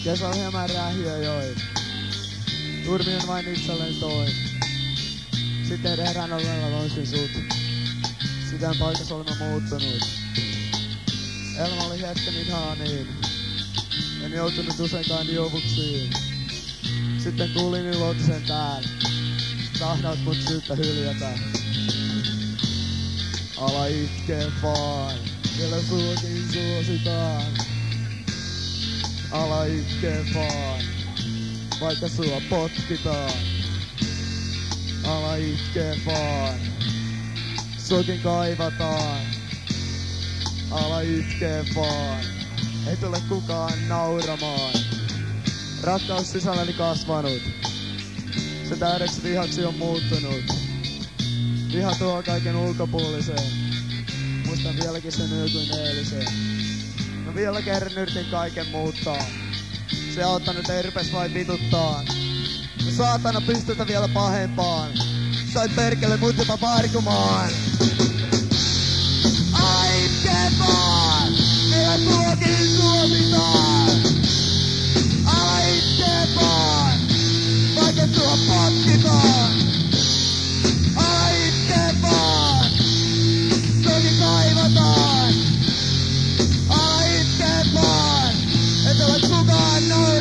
Kesällä hieman rähiö joi. Turmion vain itselleen toi. Sitten herään olella loisin sut. Sitään paikassa olemme muuttunut. Elämä oli hetken ihaniin. En joutunut useinkaan juovuksiin. Sitten kuulin ilotisen täällä. Tahdaat mut syyttä hyljätä. Ala itkee vaan. Vielä suokin suositaan. Ala itkee vaan. Vaikka sua potkitaan. Ala itkee vaan. Suokin kaivataan. Ala itkee vaan. Ei tule kukaan nauramaan. Rakkaus sisälläni kasvanut. Se täydeksi vihaksi on muuttunut. Viha tuo kaiken ulkopuoliseen. Muistan vieläkin sen yö kuin eiliseen. Mä vielä kerran yritin kaiken muuttaa. Se auttanut ei rupes vain vituttaa. No saatana pystytä vielä pahempaan. Sait perkele mut jopa parkumaan. Aitkee vaan! Meillä tuokin tuomitaan! Aitkee vaan! Vaikka sua potkitaan! Aitkee vaan! Toki kaivataan! Aitkee vaan! Et ole kukaan noin!